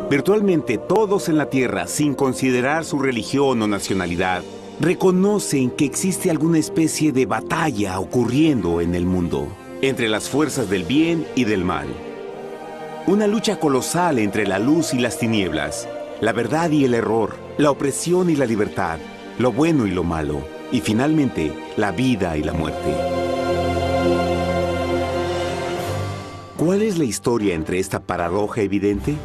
Virtualmente todos en la Tierra, sin considerar su religión o nacionalidad, reconocen que existe alguna especie de batalla ocurriendo en el mundo, entre las fuerzas del bien y del mal. Una lucha colosal entre la luz y las tinieblas, la verdad y el error, la opresión y la libertad, lo bueno y lo malo, y finalmente, la vida y la muerte. ¿Cuál es la historia entre esta paradoja evidente?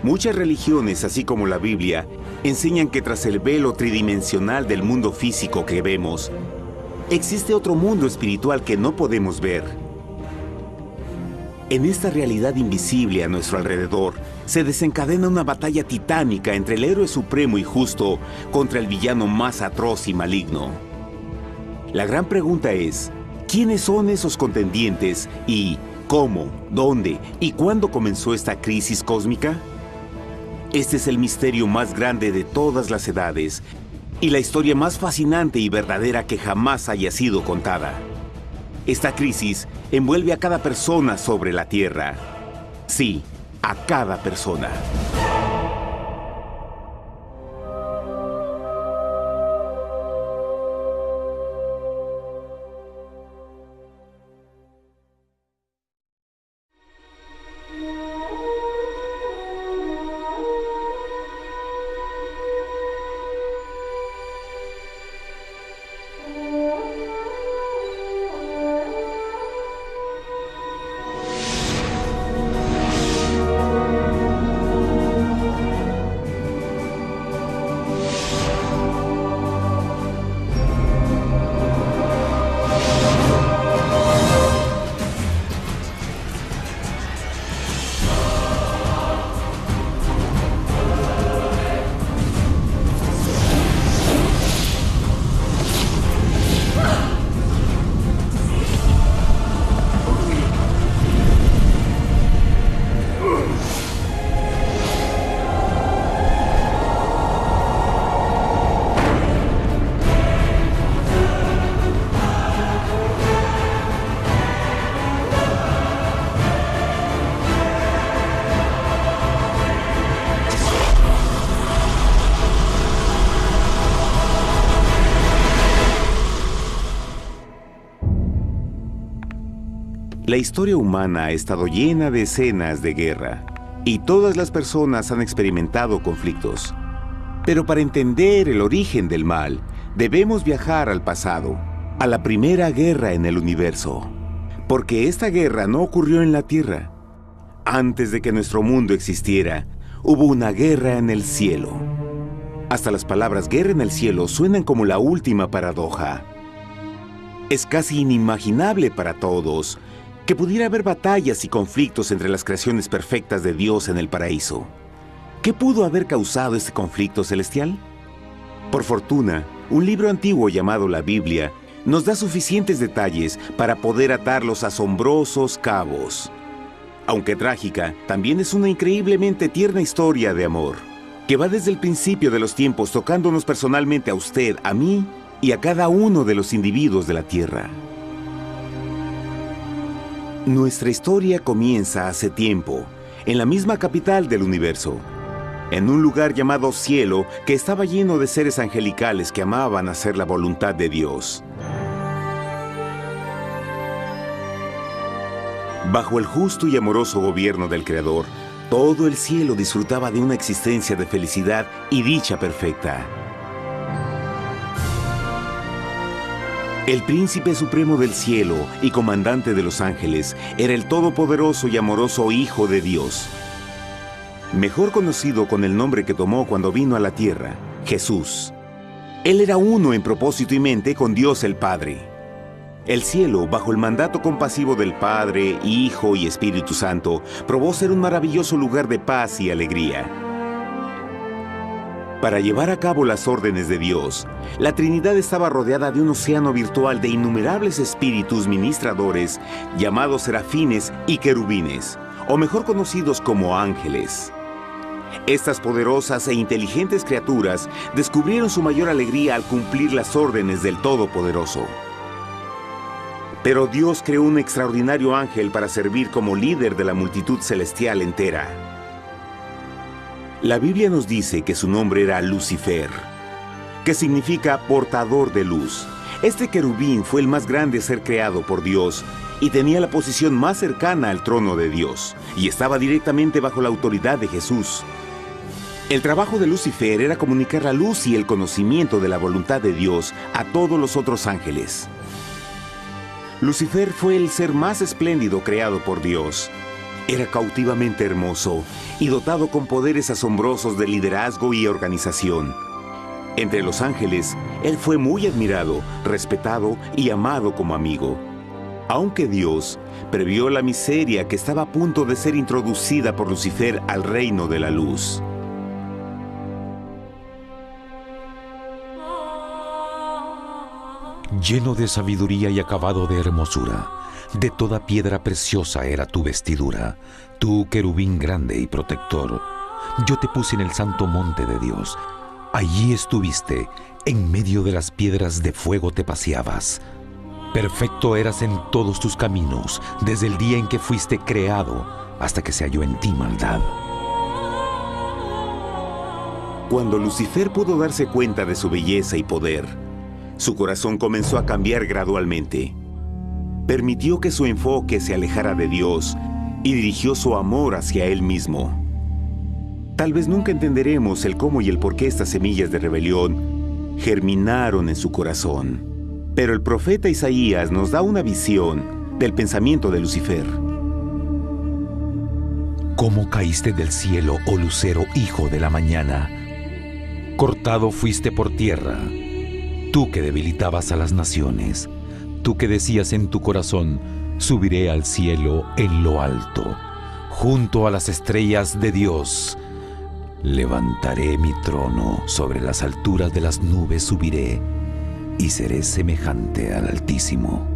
Muchas religiones, así como la Biblia, enseñan que tras el velo tridimensional del mundo físico que vemos, existe otro mundo espiritual que no podemos ver. En esta realidad invisible a nuestro alrededor, se desencadena una batalla titánica entre el héroe supremo y justo contra el villano más atroz y maligno. La gran pregunta es, ¿quiénes son esos contendientes y cómo, dónde y cuándo comenzó esta crisis cósmica? Este es el misterio más grande de todas las edades y la historia más fascinante y verdadera que jamás haya sido contada. Esta crisis envuelve a cada persona sobre la Tierra. Sí, a cada persona. La historia humana ha estado llena de escenas de guerra, y todas las personas han experimentado conflictos. Pero para entender el origen del mal, debemos viajar al pasado, a la primera guerra en el universo. Porque esta guerra no ocurrió en la Tierra. Antes de que nuestro mundo existiera, hubo una guerra en el cielo. Hasta las palabras guerra en el cielo suenan como la última paradoja. Es casi inimaginable para todos que pudiera haber batallas y conflictos entre las creaciones perfectas de Dios en el paraíso. ¿Qué pudo haber causado este conflicto celestial? Por fortuna, un libro antiguo llamado la Biblia nos da suficientes detalles para poder atar los asombrosos cabos. Aunque trágica, también es una increíblemente tierna historia de amor, que va desde el principio de los tiempos tocándonos personalmente a usted, a mí y a cada uno de los individuos de la Tierra. Nuestra historia comienza hace tiempo, en la misma capital del universo, en un lugar llamado Cielo que estaba lleno de seres angelicales que amaban hacer la voluntad de Dios. Bajo el justo y amoroso gobierno del Creador, todo el cielo disfrutaba de una existencia de felicidad y dicha perfecta. El príncipe supremo del cielo y comandante de los ángeles era el todopoderoso y amoroso Hijo de Dios, mejor conocido con el nombre que tomó cuando vino a la tierra, Jesús. Él era uno en propósito y mente con Dios el Padre. El cielo, bajo el mandato compasivo del Padre, Hijo y Espíritu Santo, probó ser un maravilloso lugar de paz y alegría. Para llevar a cabo las órdenes de Dios, la Trinidad estaba rodeada de un océano virtual de innumerables espíritus ministradores llamados serafines y querubines, o mejor conocidos como ángeles. Estas poderosas e inteligentes criaturas descubrieron su mayor alegría al cumplir las órdenes del Todopoderoso. Pero Dios creó un extraordinario ángel para servir como líder de la multitud celestial entera. La Biblia nos dice que su nombre era Lucifer, que significa portador de luz. Este querubín fue el más grande ser creado por Dios y tenía la posición más cercana al trono de Dios, y estaba directamente bajo la autoridad de Jesús. El trabajo de Lucifer era comunicar la luz y el conocimiento de la voluntad de Dios a todos los otros ángeles. Lucifer fue el ser más espléndido creado por Dios. Era cautivamente hermoso y dotado con poderes asombrosos de liderazgo y organización. Entre los ángeles, él fue muy admirado, respetado y amado como amigo. Aunque Dios previó la miseria que estaba a punto de ser introducida por Lucifer al reino de la luz. Lleno de sabiduría y acabado de hermosura, de toda piedra preciosa era tu vestidura, tú querubín grande y protector. Yo te puse en el santo monte de Dios. Allí estuviste, en medio de las piedras de fuego te paseabas. Perfecto eras en todos tus caminos, desde el día en que fuiste creado, hasta que se halló en ti maldad. Cuando Lucifer pudo darse cuenta de su belleza y poder, su corazón comenzó a cambiar gradualmente. Permitió que su enfoque se alejara de Dios y dirigió su amor hacia él mismo. Tal vez nunca entenderemos el cómo y el por qué estas semillas de rebelión germinaron en su corazón. Pero el profeta Isaías nos da una visión del pensamiento de Lucifer. ¿Cómo caíste del cielo, oh lucero, hijo de la mañana? Cortado fuiste por tierra, tú que debilitabas a las naciones, tú que decías en tu corazón, subiré al cielo en lo alto, junto a las estrellas de Dios. Levantaré mi trono, sobre las alturas de las nubes subiré, y seré semejante al Altísimo.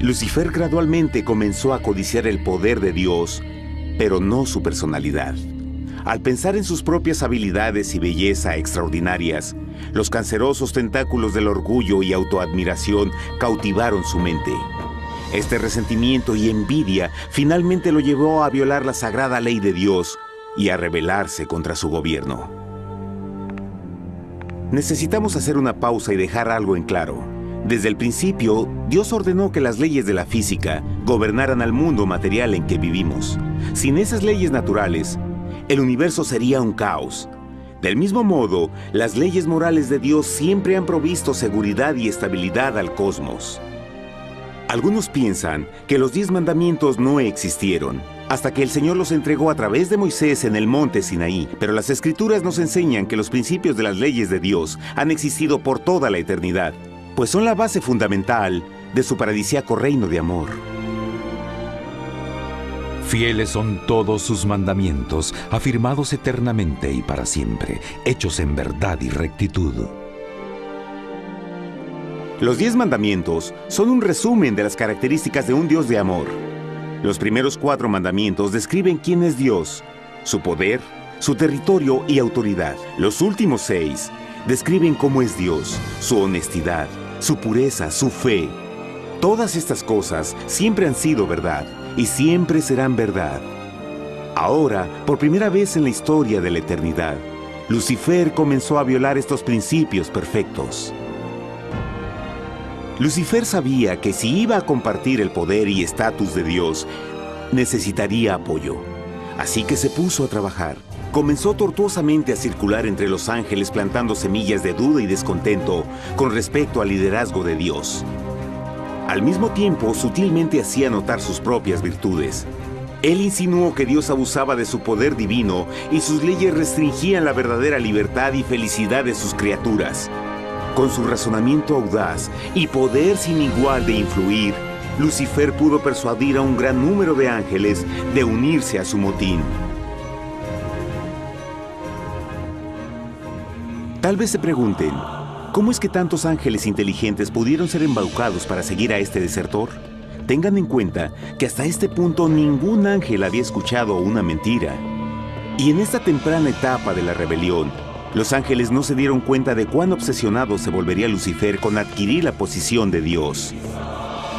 Lucifer gradualmente comenzó a codiciar el poder de Dios, pero no su personalidad. Al pensar en sus propias habilidades y belleza extraordinarias, los cancerosos tentáculos del orgullo y autoadmiración cautivaron su mente. Este resentimiento y envidia finalmente lo llevó a violar la sagrada ley de Dios y a rebelarse contra su gobierno. Necesitamos hacer una pausa y dejar algo en claro. Desde el principio, Dios ordenó que las leyes de la física gobernaran al mundo material en que vivimos. Sin esas leyes naturales, el universo sería un caos. Del mismo modo, las leyes morales de Dios siempre han provisto seguridad y estabilidad al cosmos. Algunos piensan que los 10 mandamientos no existieron, hasta que el Señor los entregó a través de Moisés en el monte Sinaí. Pero las Escrituras nos enseñan que los principios de las leyes de Dios han existido por toda la eternidad, pues son la base fundamental de su paradisíaco reino de amor. Fieles son todos sus mandamientos, afirmados eternamente y para siempre, hechos en verdad y rectitud. Los 10 mandamientos son un resumen de las características de un Dios de amor. Los primeros 4 mandamientos describen quién es Dios, su poder, su territorio y autoridad. Los últimos 6 describen cómo es Dios, su honestidad, su pureza, su fe. Todas estas cosas siempre han sido verdad y siempre serán verdad. Ahora, por primera vez en la historia de la eternidad, Lucifer comenzó a violar estos principios perfectos. Lucifer sabía que si iba a compartir el poder y estatus de Dios, necesitaría apoyo. Así que se puso a trabajar. Comenzó tortuosamente a circular entre los ángeles plantando semillas de duda y descontento con respecto al liderazgo de Dios. Al mismo tiempo, sutilmente hacía notar sus propias virtudes. Él insinuó que Dios abusaba de su poder divino y sus leyes restringían la verdadera libertad y felicidad de sus criaturas. Con su razonamiento audaz y poder sin igual de influir, Lucifer pudo persuadir a un gran número de ángeles de unirse a su motín. Tal vez se pregunten, ¿cómo es que tantos ángeles inteligentes pudieron ser embaucados para seguir a este desertor? Tengan en cuenta que hasta este punto ningún ángel había escuchado una mentira. Y en esta temprana etapa de la rebelión, los ángeles no se dieron cuenta de cuán obsesionado se volvería Lucifer con adquirir la posición de Dios.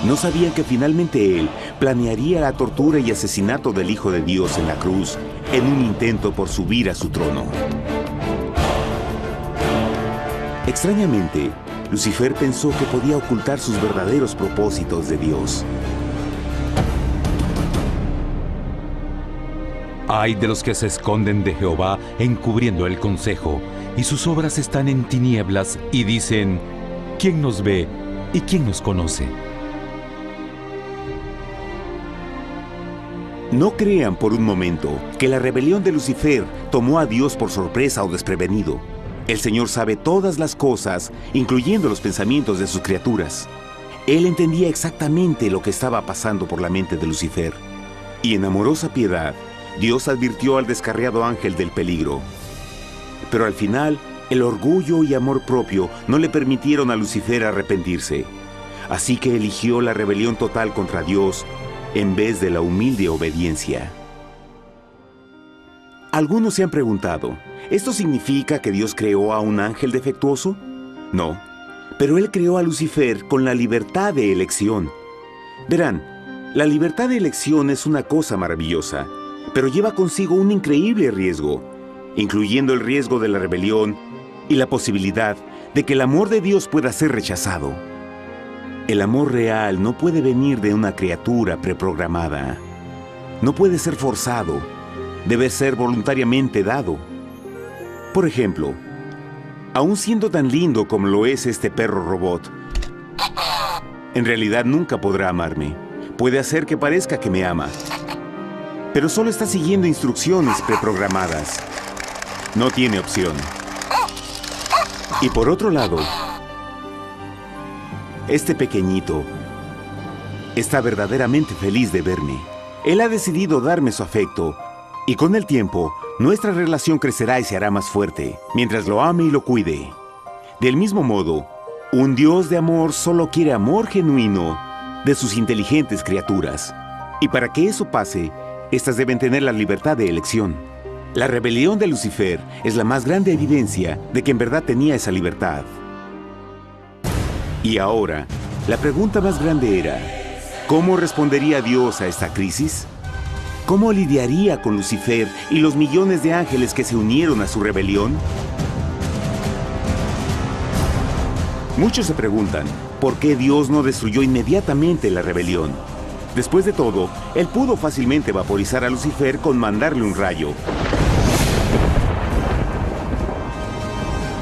No sabían que finalmente él planearía la tortura y asesinato del Hijo de Dios en la cruz en un intento por subir a su trono. Extrañamente, Lucifer pensó que podía ocultar sus verdaderos propósitos de Dios. Ay de los que se esconden de Jehová encubriendo el consejo, y sus obras están en tinieblas y dicen: ¿quién nos ve y quién nos conoce? No crean por un momento que la rebelión de Lucifer tomó a Dios por sorpresa o desprevenido. El Señor sabe todas las cosas, incluyendo los pensamientos de sus criaturas. Él entendía exactamente lo que estaba pasando por la mente de Lucifer. Y en amorosa piedad, Dios advirtió al descarriado ángel del peligro. Pero al final, el orgullo y amor propio no le permitieron a Lucifer arrepentirse. Así que eligió la rebelión total contra Dios en vez de la humilde obediencia. Algunos se han preguntado, ¿esto significa que Dios creó a un ángel defectuoso? No, pero Él creó a Lucifer con la libertad de elección. Verán, la libertad de elección es una cosa maravillosa, pero lleva consigo un increíble riesgo, incluyendo el riesgo de la rebelión y la posibilidad de que el amor de Dios pueda ser rechazado. El amor real no puede venir de una criatura preprogramada. No puede ser forzado. Debe ser voluntariamente dado. Por ejemplo, aun siendo tan lindo como lo es este perro robot, en realidad nunca podrá amarme. Puede hacer que parezca que me ama, pero solo está siguiendo instrucciones preprogramadas. No tiene opción. Y por otro lado, este pequeñito está verdaderamente feliz de verme. Él ha decidido darme su afecto, y con el tiempo, nuestra relación crecerá y se hará más fuerte, mientras lo ame y lo cuide. Del mismo modo, un Dios de amor solo quiere amor genuino de sus inteligentes criaturas. Y para que eso pase, estas deben tener la libertad de elección. La rebelión de Lucifer es la más grande evidencia de que en verdad tenía esa libertad. Y ahora, la pregunta más grande era, ¿cómo respondería Dios a esta crisis? ¿Cómo lidiaría con Lucifer y los millones de ángeles que se unieron a su rebelión? Muchos se preguntan, ¿por qué Dios no destruyó inmediatamente la rebelión? Después de todo, Él pudo fácilmente vaporizar a Lucifer con mandarle un rayo.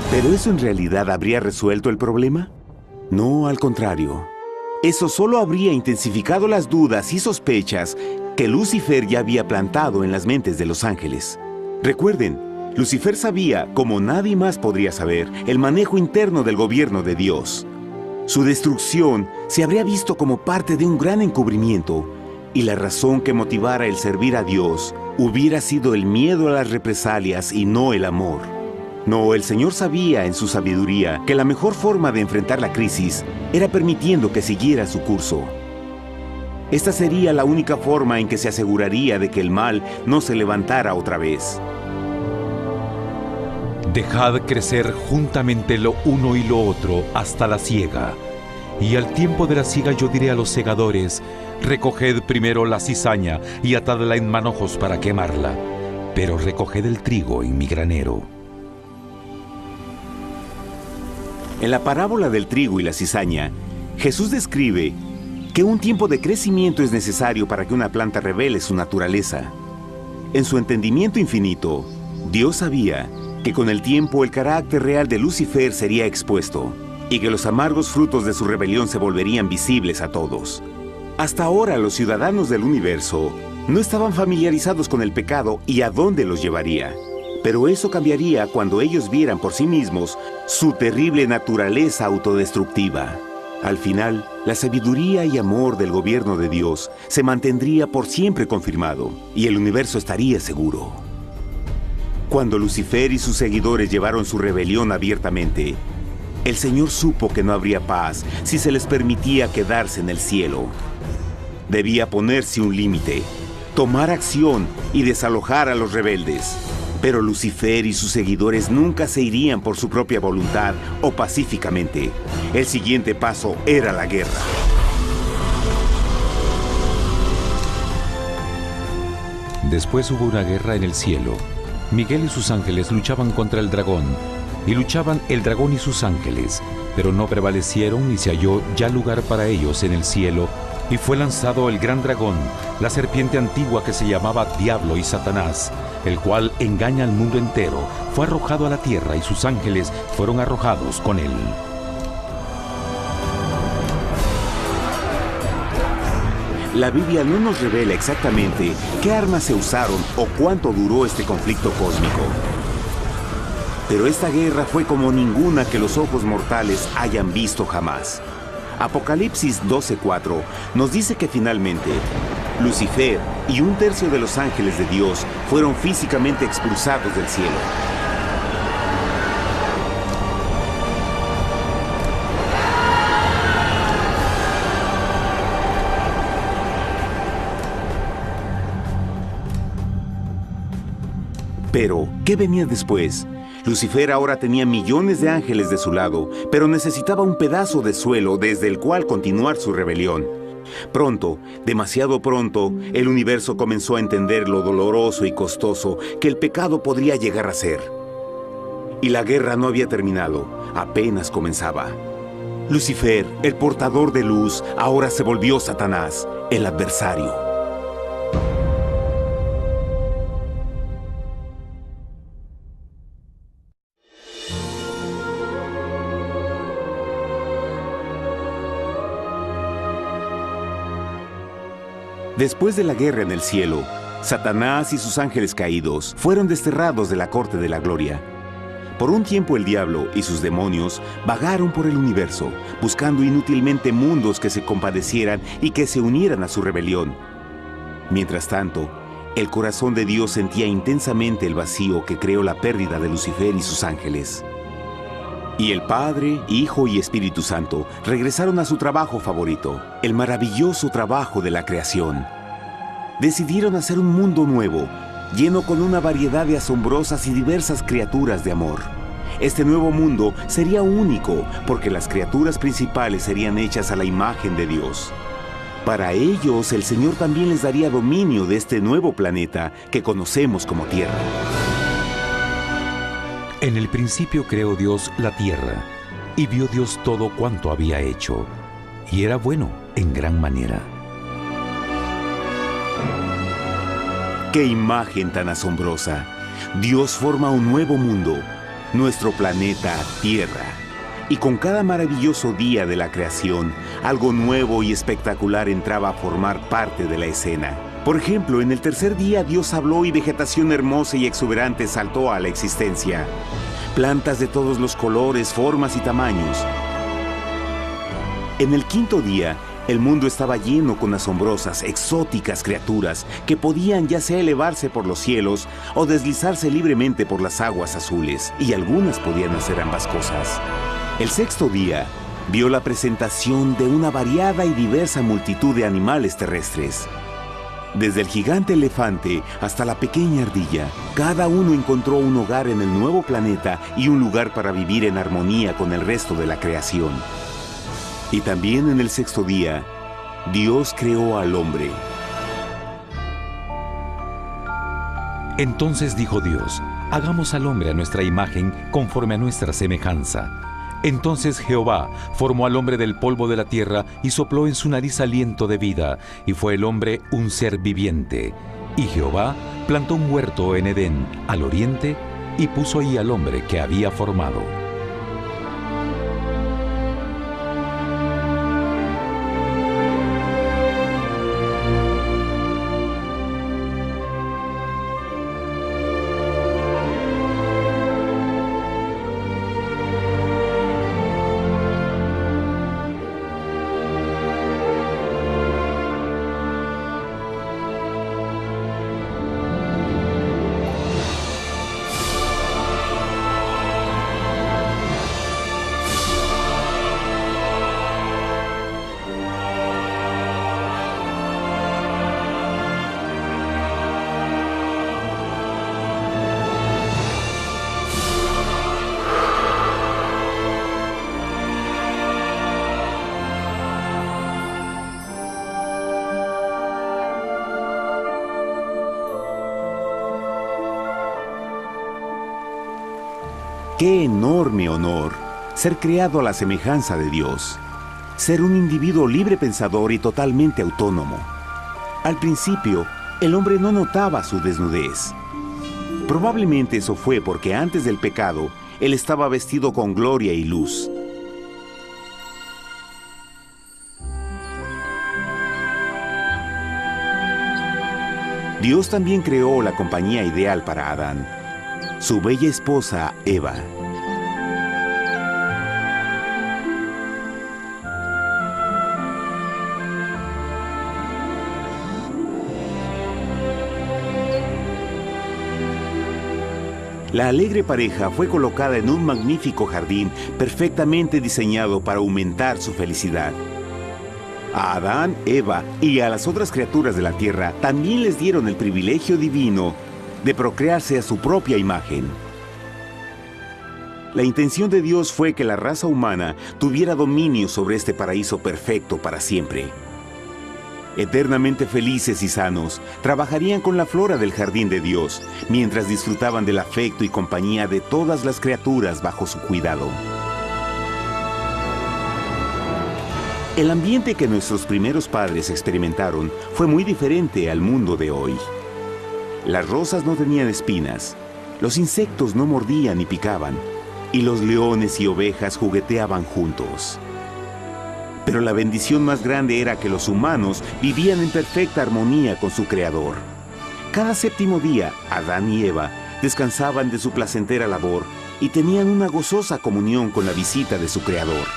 ¿Pero eso en realidad habría resuelto el problema? No, al contrario. Eso solo habría intensificado las dudas y sospechas que Lucifer ya había plantado en las mentes de los ángeles. Recuerden, Lucifer sabía, como nadie más podría saber, el manejo interno del gobierno de Dios. Su destrucción se habría visto como parte de un gran encubrimiento, y la razón que motivara el servir a Dios hubiera sido el miedo a las represalias y no el amor. No, el Señor sabía en su sabiduría que la mejor forma de enfrentar la crisis era permitiendo que siguiera su curso. Esta sería la única forma en que se aseguraría de que el mal no se levantara otra vez. Dejad crecer juntamente lo uno y lo otro hasta la siega. Y al tiempo de la siega yo diré a los segadores: recoged primero la cizaña y atadla en manojos para quemarla, pero recoged el trigo en mi granero. En la parábola del trigo y la cizaña, Jesús describe que un tiempo de crecimiento es necesario para que una planta revele su naturaleza. En su entendimiento infinito, Dios sabía que con el tiempo el carácter real de Lucifer sería expuesto y que los amargos frutos de su rebelión se volverían visibles a todos. Hasta ahora los ciudadanos del universo no estaban familiarizados con el pecado y a dónde los llevaría. Pero eso cambiaría cuando ellos vieran por sí mismos su terrible naturaleza autodestructiva. Al final, la sabiduría y amor del gobierno de Dios se mantendría por siempre confirmado y el universo estaría seguro. Cuando Lucifer y sus seguidores llevaron su rebelión abiertamente, el Señor supo que no habría paz si se les permitía quedarse en el cielo. Debía ponerse un límite, tomar acción y desalojar a los rebeldes. Pero Lucifer y sus seguidores nunca se irían por su propia voluntad o pacíficamente. El siguiente paso era la guerra. Después hubo una guerra en el cielo. Miguel y sus ángeles luchaban contra el dragón, y luchaban el dragón y sus ángeles, pero no prevalecieron, y se halló ya lugar para ellos en el cielo, y fue lanzado el gran dragón, la serpiente antigua que se llamaba Diablo y Satanás, el cual engaña al mundo entero. Fue arrojado a la tierra, y sus ángeles fueron arrojados con él. La Biblia no nos revela exactamente qué armas se usaron o cuánto duró este conflicto cósmico. Pero esta guerra fue como ninguna que los ojos mortales hayan visto jamás. Apocalipsis 12:4 nos dice que finalmente Lucifer y un tercio de los ángeles de Dios fueron físicamente expulsados del cielo. Pero, ¿qué venía después? Lucifer ahora tenía millones de ángeles de su lado, pero necesitaba un pedazo de suelo desde el cual continuar su rebelión. Pronto, demasiado pronto, el universo comenzó a entender lo doloroso y costoso que el pecado podría llegar a ser. Y la guerra no había terminado, apenas comenzaba. Lucifer, el portador de luz, ahora se volvió Satanás, el adversario. Después de la guerra en el cielo, Satanás y sus ángeles caídos fueron desterrados de la corte de la gloria. Por un tiempo el diablo y sus demonios vagaron por el universo, buscando inútilmente mundos que se compadecieran y que se unieran a su rebelión. Mientras tanto, el corazón de Dios sentía intensamente el vacío que creó la pérdida de Lucifer y sus ángeles. Y el Padre, Hijo y Espíritu Santo regresaron a su trabajo favorito, el maravilloso trabajo de la creación. Decidieron hacer un mundo nuevo, lleno con una variedad de asombrosas y diversas criaturas de amor. Este nuevo mundo sería único, porque las criaturas principales serían hechas a la imagen de Dios. Para ellos, el Señor también les daría dominio de este nuevo planeta que conocemos como Tierra. En el principio creó Dios la tierra, y vio Dios todo cuanto había hecho, y era bueno en gran manera. ¡Qué imagen tan asombrosa! Dios forma un nuevo mundo, nuestro planeta Tierra. Y con cada maravilloso día de la creación, algo nuevo y espectacular entraba a formar parte de la escena. Por ejemplo, en el tercer día Dios habló y vegetación hermosa y exuberante saltó a la existencia. Plantas de todos los colores, formas y tamaños. En el quinto día, el mundo estaba lleno con asombrosas, exóticas criaturas que podían ya sea elevarse por los cielos o deslizarse libremente por las aguas azules, y algunas podían hacer ambas cosas. El sexto día vio la presentación de una variada y diversa multitud de animales terrestres. Desde el gigante elefante hasta la pequeña ardilla, cada uno encontró un hogar en el nuevo planeta y un lugar para vivir en armonía con el resto de la creación. Y también en el sexto día, Dios creó al hombre. Entonces dijo Dios: hagamos al hombre a nuestra imagen, conforme a nuestra semejanza. Entonces Jehová formó al hombre del polvo de la tierra y sopló en su nariz aliento de vida, y fue el hombre un ser viviente. Y Jehová plantó un huerto en Edén, al oriente, y puso ahí al hombre que había formado. ¡Qué enorme honor! Ser creado a la semejanza de Dios. Ser un individuo libre pensador y totalmente autónomo. Al principio, el hombre no notaba su desnudez. Probablemente eso fue porque antes del pecado, él estaba vestido con gloria y luz. Dios también creó la compañía ideal para Adán, su bella esposa Eva. La alegre pareja fue colocada en un magnífico jardín perfectamente diseñado para aumentar su felicidad. A Adán, Eva y a las otras criaturas de la tierra también les dieron el privilegio divino de procrearse a su propia imagen. La intención de Dios fue que la raza humana tuviera dominio sobre este paraíso perfecto para siempre. Eternamente felices y sanos, trabajarían con la flora del jardín de Dios, mientras disfrutaban del afecto y compañía de todas las criaturas bajo su cuidado. El ambiente que nuestros primeros padres experimentaron fue muy diferente al mundo de hoy. Las rosas no tenían espinas, los insectos no mordían ni picaban, y los leones y ovejas jugueteaban juntos. Pero la bendición más grande era que los humanos vivían en perfecta armonía con su Creador. Cada séptimo día, Adán y Eva descansaban de su placentera labor y tenían una gozosa comunión con la visita de su Creador.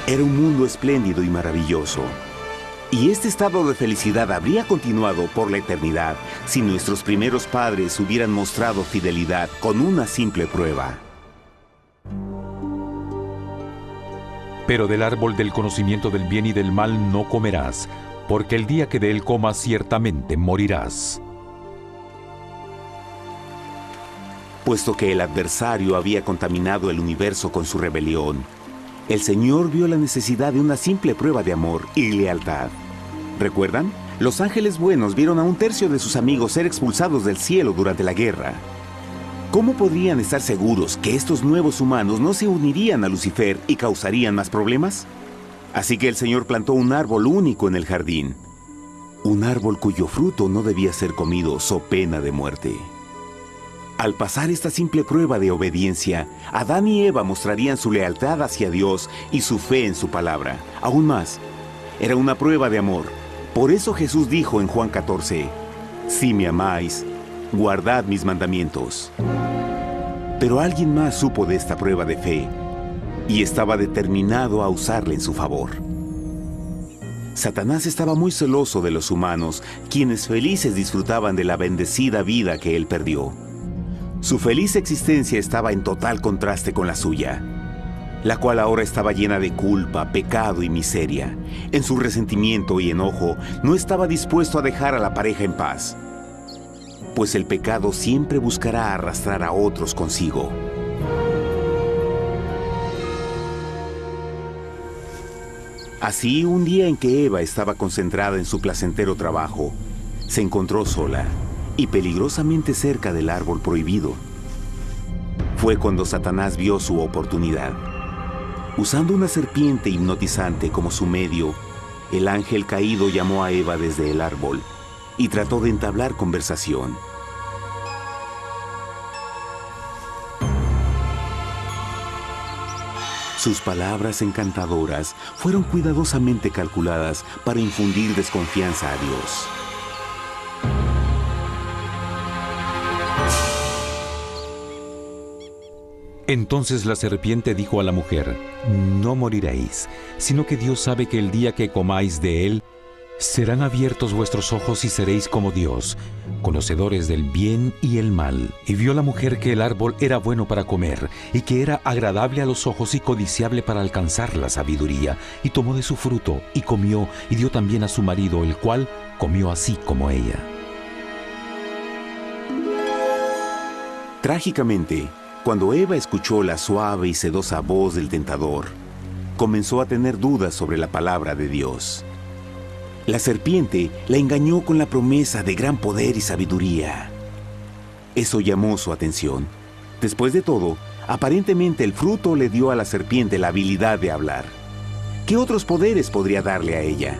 Era un mundo espléndido y maravilloso. Y este estado de felicidad habría continuado por la eternidad si nuestros primeros padres hubieran mostrado fidelidad con una simple prueba. Pero del árbol del conocimiento del bien y del mal no comerás, porque el día que de él comas ciertamente morirás. Puesto que el adversario había contaminado el universo con su rebelión, el Señor vio la necesidad de una simple prueba de amor y lealtad. ¿Recuerdan? Los ángeles buenos vieron a un tercio de sus amigos ser expulsados del cielo durante la guerra. ¿Cómo podrían estar seguros que estos nuevos humanos no se unirían a Lucifer y causarían más problemas? Así que el Señor plantó un árbol único en el jardín. Un árbol cuyo fruto no debía ser comido so pena de muerte. Al pasar esta simple prueba de obediencia, Adán y Eva mostrarían su lealtad hacia Dios y su fe en su palabra. Aún más, era una prueba de amor. Por eso Jesús dijo en Juan 14, «Si me amáis, guardad mis mandamientos». Pero alguien más supo de esta prueba de fe y estaba determinado a usarla en su favor. Satanás estaba muy celoso de los humanos, quienes felices disfrutaban de la bendecida vida que él perdió. Su feliz existencia estaba en total contraste con la suya, la cual ahora estaba llena de culpa, pecado y miseria. En su resentimiento y enojo, no estaba dispuesto a dejar a la pareja en paz, pues el pecado siempre buscará arrastrar a otros consigo. Así, un día en que Eva estaba concentrada en su placentero trabajo, se encontró sola y peligrosamente cerca del árbol prohibido. Fue cuando Satanás vio su oportunidad. Usando una serpiente hipnotizante como su medio, el ángel caído llamó a Eva desde el árbol y trató de entablar conversación. Sus palabras encantadoras fueron cuidadosamente calculadas para infundir desconfianza a Dios. Entonces la serpiente dijo a la mujer, «No moriréis, sino que Dios sabe que el día que comáis de él, serán abiertos vuestros ojos y seréis como Dios, conocedores del bien y el mal». Y vio la mujer que el árbol era bueno para comer, y que era agradable a los ojos y codiciable para alcanzar la sabiduría, y tomó de su fruto, y comió, y dio también a su marido, el cual comió así como ella. Trágicamente, cuando Eva escuchó la suave y sedosa voz del tentador, comenzó a tener dudas sobre la palabra de Dios. La serpiente la engañó con la promesa de gran poder y sabiduría. Eso llamó su atención. Después de todo, aparentemente el fruto le dio a la serpiente la habilidad de hablar. ¿Qué otros poderes podría darle a ella?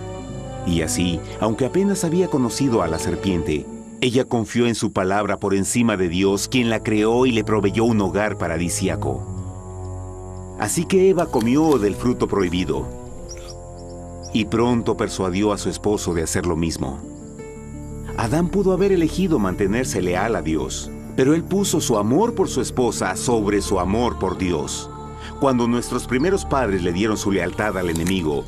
Y así, aunque apenas había conocido a la serpiente, ella confió en su palabra por encima de Dios, quien la creó y le proveyó un hogar paradisíaco. Así que Eva comió del fruto prohibido y pronto persuadió a su esposo de hacer lo mismo. Adán pudo haber elegido mantenerse leal a Dios, pero él puso su amor por su esposa sobre su amor por Dios. Cuando nuestros primeros padres le dieron su lealtad al enemigo,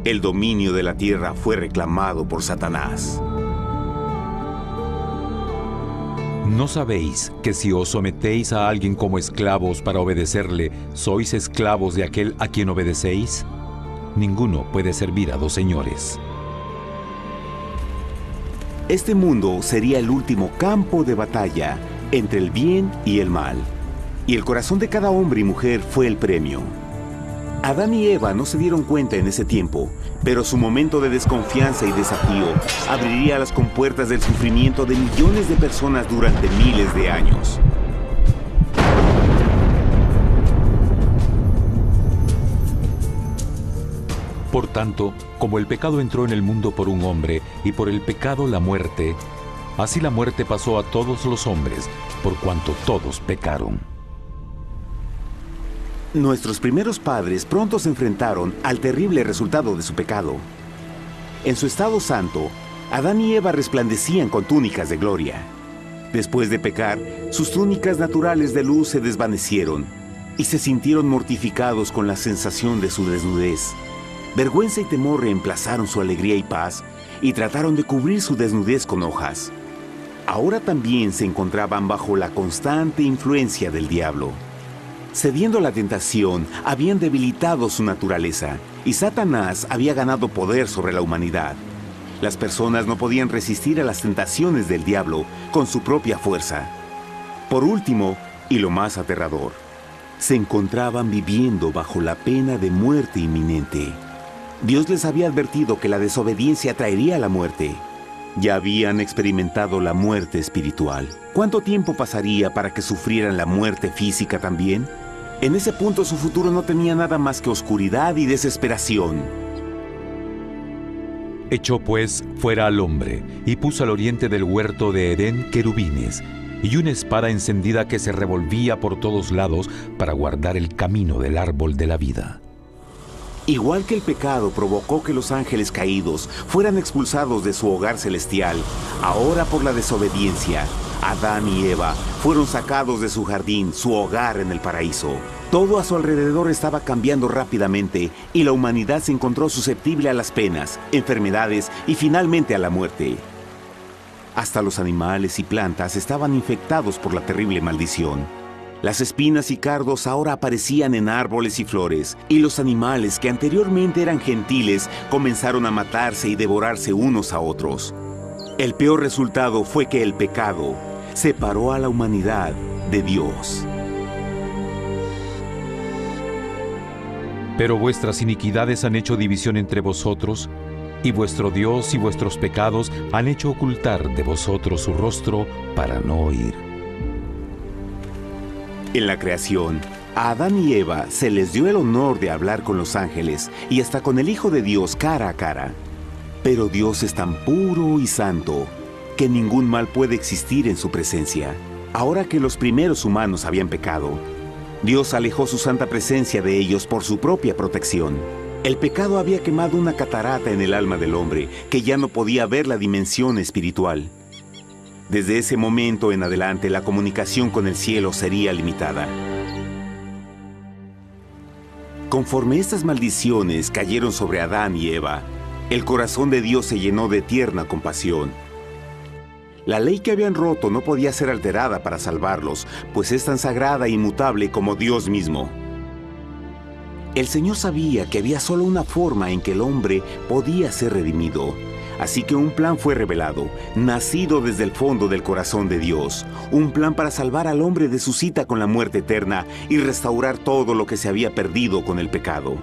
el dominio de la tierra fue reclamado por Satanás. ¿No sabéis que si os sometéis a alguien como esclavos para obedecerle, sois esclavos de aquel a quien obedecéis? Ninguno puede servir a dos señores. Este mundo sería el último campo de batalla entre el bien y el mal. Y el corazón de cada hombre y mujer fue el premio. Adán y Eva no se dieron cuenta en ese tiempo, pero su momento de desconfianza y desafío abriría las compuertas del sufrimiento de millones de personas durante miles de años. Por tanto, como el pecado entró en el mundo por un hombre, y por el pecado la muerte, así la muerte pasó a todos los hombres, por cuanto todos pecaron. Nuestros primeros padres pronto se enfrentaron al terrible resultado de su pecado. En su estado santo, Adán y Eva resplandecían con túnicas de gloria. Después de pecar, sus túnicas naturales de luz se desvanecieron y se sintieron mortificados con la sensación de su desnudez. Vergüenza y temor reemplazaron su alegría y paz y trataron de cubrir su desnudez con hojas. Ahora también se encontraban bajo la constante influencia del diablo. Cediendo a la tentación, habían debilitado su naturaleza y Satanás había ganado poder sobre la humanidad. Las personas no podían resistir a las tentaciones del diablo con su propia fuerza. Por último, y lo más aterrador, se encontraban viviendo bajo la pena de muerte inminente. Dios les había advertido que la desobediencia traería la muerte. Ya habían experimentado la muerte espiritual. ¿Cuánto tiempo pasaría para que sufrieran la muerte física también? En ese punto su futuro no tenía nada más que oscuridad y desesperación. Echó pues fuera al hombre, y puso al oriente del huerto de Edén querubines, y una espada encendida que se revolvía por todos lados para guardar el camino del árbol de la vida. Igual que el pecado provocó que los ángeles caídos fueran expulsados de su hogar celestial, ahora por la desobediencia, Adán y Eva fueron sacados de su jardín, su hogar en el paraíso. Todo a su alrededor estaba cambiando rápidamente y la humanidad se encontró susceptible a las penas, enfermedades y finalmente a la muerte. Hasta los animales y plantas estaban infectados por la terrible maldición. Las espinas y cardos ahora aparecían en árboles y flores, y los animales que anteriormente eran gentiles comenzaron a matarse y devorarse unos a otros. El peor resultado fue que el pecado separó a la humanidad de Dios. Pero vuestras iniquidades han hecho división entre vosotros, y vuestro Dios y vuestros pecados han hecho ocultar de vosotros su rostro para no oír. En la creación, a Adán y Eva se les dio el honor de hablar con los ángeles y hasta con el Hijo de Dios cara a cara. Pero Dios es tan puro y santo que ningún mal puede existir en su presencia. Ahora que los primeros humanos habían pecado, Dios alejó su santa presencia de ellos por su propia protección. El pecado había quemado una catarata en el alma del hombre que ya no podía ver la dimensión espiritual. Desde ese momento en adelante, la comunicación con el cielo sería limitada. Conforme estas maldiciones cayeron sobre Adán y Eva, el corazón de Dios se llenó de tierna compasión. La ley que habían roto no podía ser alterada para salvarlos, pues es tan sagrada e inmutable como Dios mismo. El Señor sabía que había solo una forma en que el hombre podía ser redimido. Así que un plan fue revelado, nacido desde el fondo del corazón de Dios. Un plan para salvar al hombre de su cita con la muerte eterna y restaurar todo lo que se había perdido con el pecado.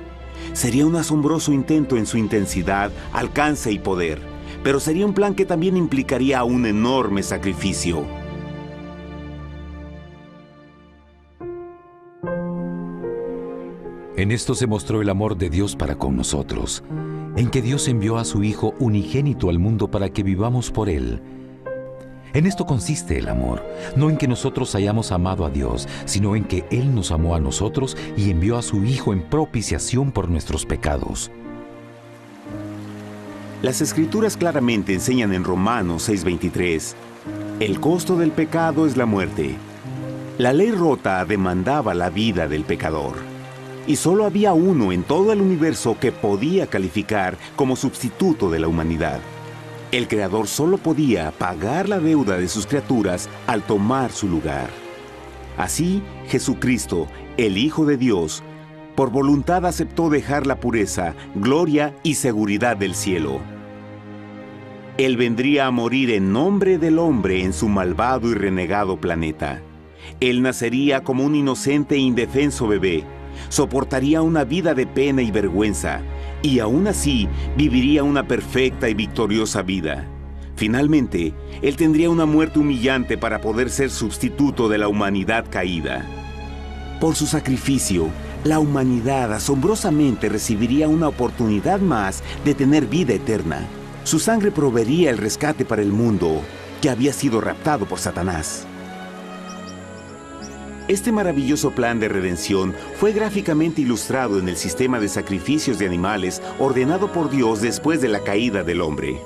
Sería un asombroso intento en su intensidad, alcance y poder, pero sería un plan que también implicaría un enorme sacrificio. En esto se mostró el amor de Dios para con nosotros, en que Dios envió a su Hijo unigénito al mundo para que vivamos por Él. En esto consiste el amor, no en que nosotros hayamos amado a Dios, sino en que Él nos amó a nosotros y envió a su Hijo en propiciación por nuestros pecados. Las Escrituras claramente enseñan en Romanos 6:23, el costo del pecado es la muerte. La ley rota demandaba la vida del pecador. Y solo había uno en todo el universo que podía calificar como sustituto de la humanidad. El Creador solo podía pagar la deuda de sus criaturas al tomar su lugar. Así, Jesucristo, el Hijo de Dios, por voluntad aceptó dejar la pureza, gloria y seguridad del cielo. Él vendría a morir en nombre del hombre en su malvado y renegado planeta. Él nacería como un inocente e indefenso bebé, soportaría una vida de pena y vergüenza, y aún así viviría una perfecta y victoriosa vida. Finalmente, Él tendría una muerte humillante para poder ser sustituto de la humanidad caída. Por su sacrificio, la humanidad asombrosamente recibiría una oportunidad más de tener vida eterna. Su sangre proveería el rescate para el mundo que había sido raptado por Satanás. Este maravilloso plan de redención fue gráficamente ilustrado en el sistema de sacrificios de animales ordenado por Dios después de la caída del hombre.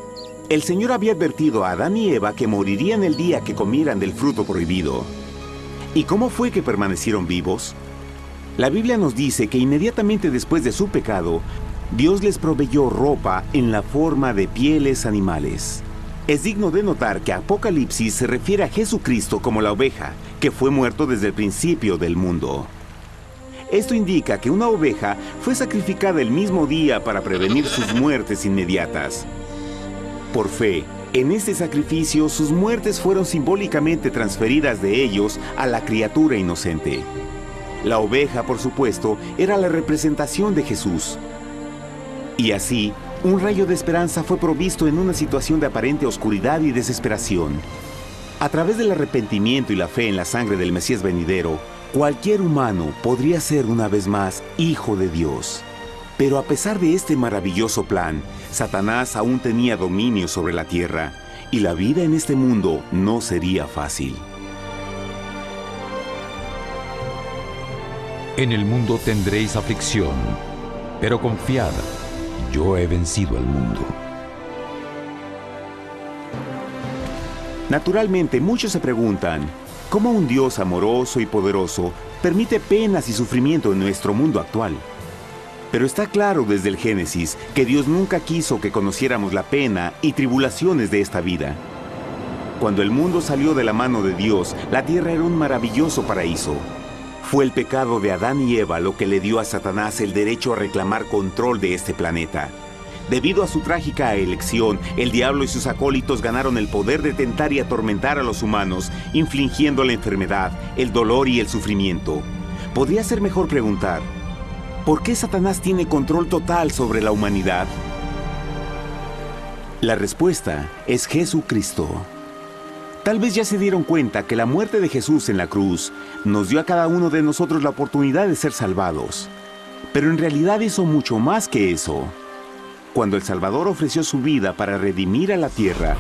El Señor había advertido a Adán y Eva que morirían el día que comieran del fruto prohibido. ¿Y cómo fue que permanecieron vivos? La Biblia nos dice que inmediatamente después de su pecado, Dios les proveyó ropa en la forma de pieles animales. Es digno de notar que Apocalipsis se refiere a Jesucristo como la oveja, que fue muerto desde el principio del mundo. Esto indica que una oveja fue sacrificada el mismo día para prevenir sus muertes inmediatas. Por fe, en este sacrificio sus muertes fueron simbólicamente transferidas de ellos a la criatura inocente. La oveja, por supuesto, era la representación de Jesús. Y así, un rayo de esperanza fue provisto en una situación de aparente oscuridad y desesperación. A través del arrepentimiento y la fe en la sangre del Mesías venidero, cualquier humano podría ser una vez más hijo de Dios. Pero a pesar de este maravilloso plan, Satanás aún tenía dominio sobre la tierra, y la vida en este mundo no sería fácil. En el mundo tendréis aflicción, pero confiad, yo he vencido al mundo. Naturalmente, muchos se preguntan, ¿cómo un Dios amoroso y poderoso permite penas y sufrimiento en nuestro mundo actual? Pero está claro desde el Génesis que Dios nunca quiso que conociéramos la pena y tribulaciones de esta vida. Cuando el mundo salió de la mano de Dios, la tierra era un maravilloso paraíso. Fue el pecado de Adán y Eva lo que le dio a Satanás el derecho a reclamar control de este planeta. Debido a su trágica elección, el diablo y sus acólitos ganaron el poder de tentar y atormentar a los humanos, infligiendo la enfermedad, el dolor y el sufrimiento. Podría ser mejor preguntar, ¿por qué Satanás tiene control total sobre la humanidad? La respuesta es Jesucristo. Tal vez ya se dieron cuenta que la muerte de Jesús en la cruz nos dio a cada uno de nosotros la oportunidad de ser salvados. Pero en realidad hizo mucho más que eso. Cuando el Salvador ofreció su vida para redimir a la tierra,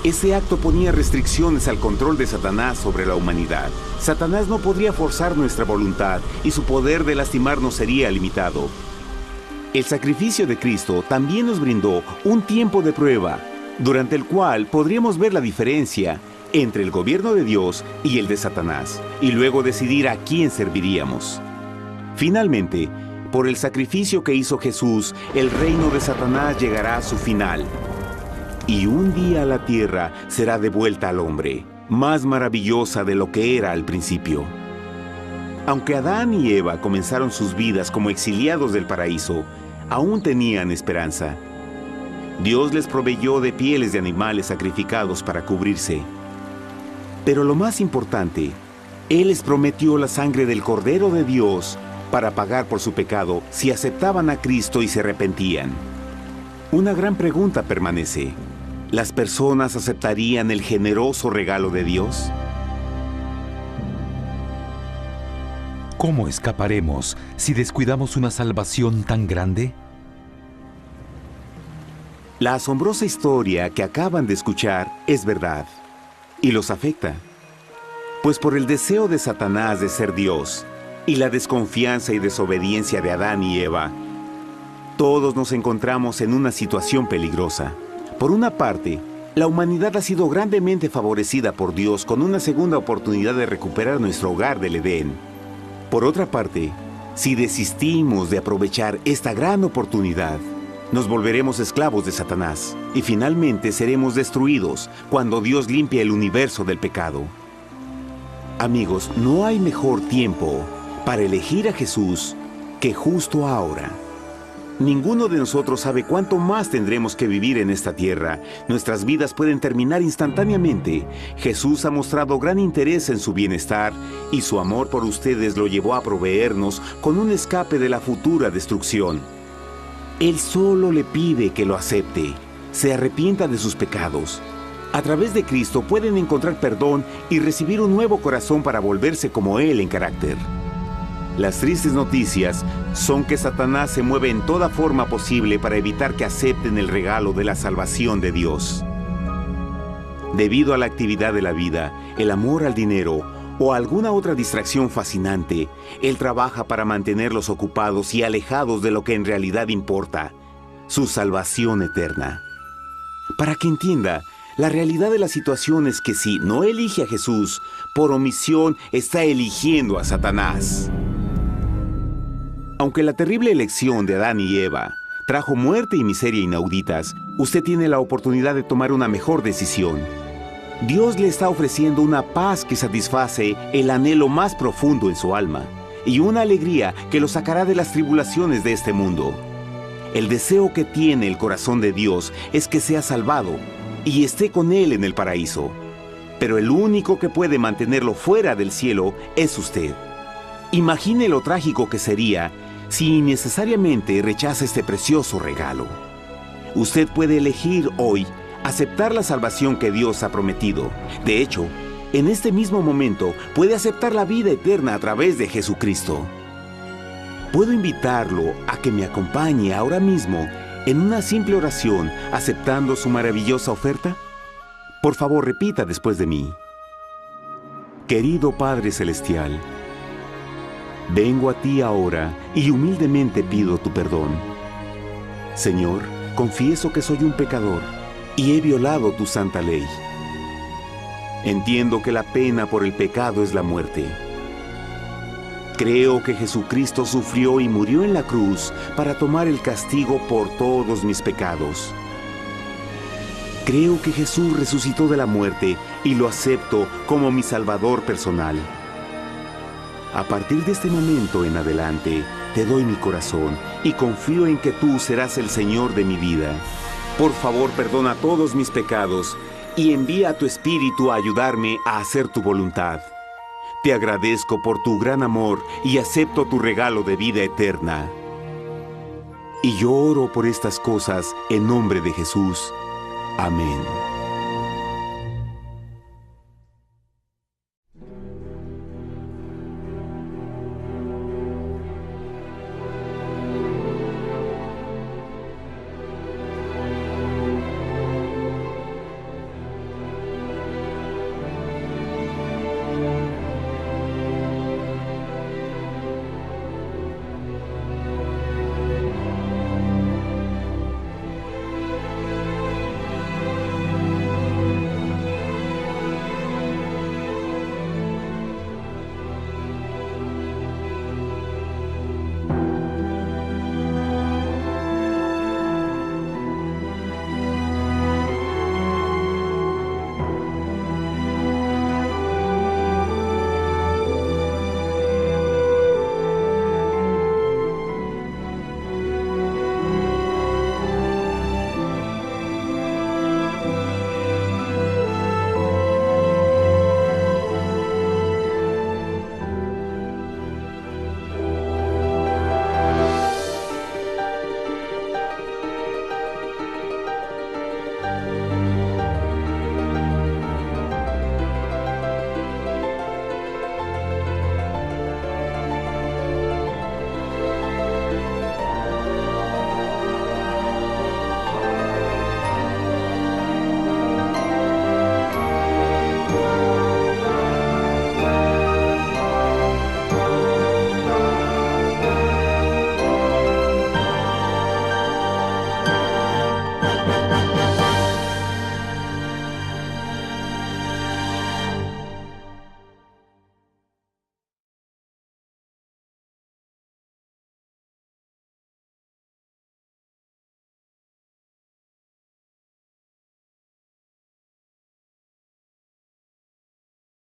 ese acto ponía restricciones al control de Satanás sobre la humanidad. Satanás no podría forzar nuestra voluntad y su poder de lastimarnos sería limitado. El sacrificio de Cristo también nos brindó un tiempo de prueba, durante el cual podríamos ver la diferencia entre el gobierno de Dios y el de Satanás, y luego decidir a quién serviríamos. Finalmente, por el sacrificio que hizo Jesús, el reino de Satanás llegará a su final. Y un día la tierra será devuelta al hombre, más maravillosa de lo que era al principio. Aunque Adán y Eva comenzaron sus vidas como exiliados del paraíso, aún tenían esperanza. Dios les proveyó de pieles de animales sacrificados para cubrirse. Pero lo más importante, Él les prometió la sangre del Cordero de Dios para pagar por su pecado si aceptaban a Cristo y se arrepentían. Una gran pregunta permanece. ¿Las personas aceptarían el generoso regalo de Dios? ¿Cómo escaparemos si descuidamos una salvación tan grande? La asombrosa historia que acaban de escuchar es verdad y los afecta. Pues por el deseo de Satanás de ser Dios y la desconfianza y desobediencia de Adán y Eva, todos nos encontramos en una situación peligrosa. Por una parte, la humanidad ha sido grandemente favorecida por Dios con una segunda oportunidad de recuperar nuestro hogar del Edén. Por otra parte, si desistimos de aprovechar esta gran oportunidad, nos volveremos esclavos de Satanás y finalmente seremos destruidos cuando Dios limpie el universo del pecado. Amigos, no hay mejor tiempo para elegir a Jesús que justo ahora. Ninguno de nosotros sabe cuánto más tendremos que vivir en esta tierra. Nuestras vidas pueden terminar instantáneamente. Jesús ha mostrado gran interés en su bienestar y su amor por ustedes lo llevó a proveernos con un escape de la futura destrucción. Él solo le pide que lo acepte, se arrepienta de sus pecados. A través de Cristo pueden encontrar perdón y recibir un nuevo corazón para volverse como Él en carácter. Las tristes noticias son que Satanás se mueve en toda forma posible para evitar que acepten el regalo de la salvación de Dios. Debido a la actividad de la vida, el amor al dinero o alguna otra distracción fascinante, Él trabaja para mantenerlos ocupados y alejados de lo que en realidad importa, su salvación eterna. Para que entienda, la realidad de la situación es que si no elige a Jesús, por omisión está eligiendo a Satanás. Aunque la terrible elección de Adán y Eva trajo muerte y miseria inauditas, usted tiene la oportunidad de tomar una mejor decisión. Dios le está ofreciendo una paz que satisface el anhelo más profundo en su alma y una alegría que lo sacará de las tribulaciones de este mundo. El deseo que tiene el corazón de Dios es que sea salvado y esté con Él en el paraíso. Pero el único que puede mantenerlo fuera del cielo es usted. Imagine lo trágico que sería si innecesariamente rechaza este precioso regalo. Usted puede elegir hoy aceptar la salvación que Dios ha prometido. De hecho, en este mismo momento puede aceptar la vida eterna a través de Jesucristo. ¿Puedo invitarlo a que me acompañe ahora mismo en una simple oración aceptando su maravillosa oferta? Por favor, repita después de mí. Querido Padre Celestial, vengo a ti ahora y humildemente pido tu perdón. Señor, confieso que soy un pecador y he violado tu santa ley. Entiendo que la pena por el pecado es la muerte. Creo que Jesucristo sufrió y murió en la cruz para tomar el castigo por todos mis pecados. Creo que Jesús resucitó de la muerte y lo acepto como mi Salvador personal. A partir de este momento en adelante, te doy mi corazón y confío en que tú serás el Señor de mi vida. Por favor, perdona todos mis pecados y envía a tu Espíritu a ayudarme a hacer tu voluntad. Te agradezco por tu gran amor y acepto tu regalo de vida eterna. Y yo oro por estas cosas en nombre de Jesús. Amén.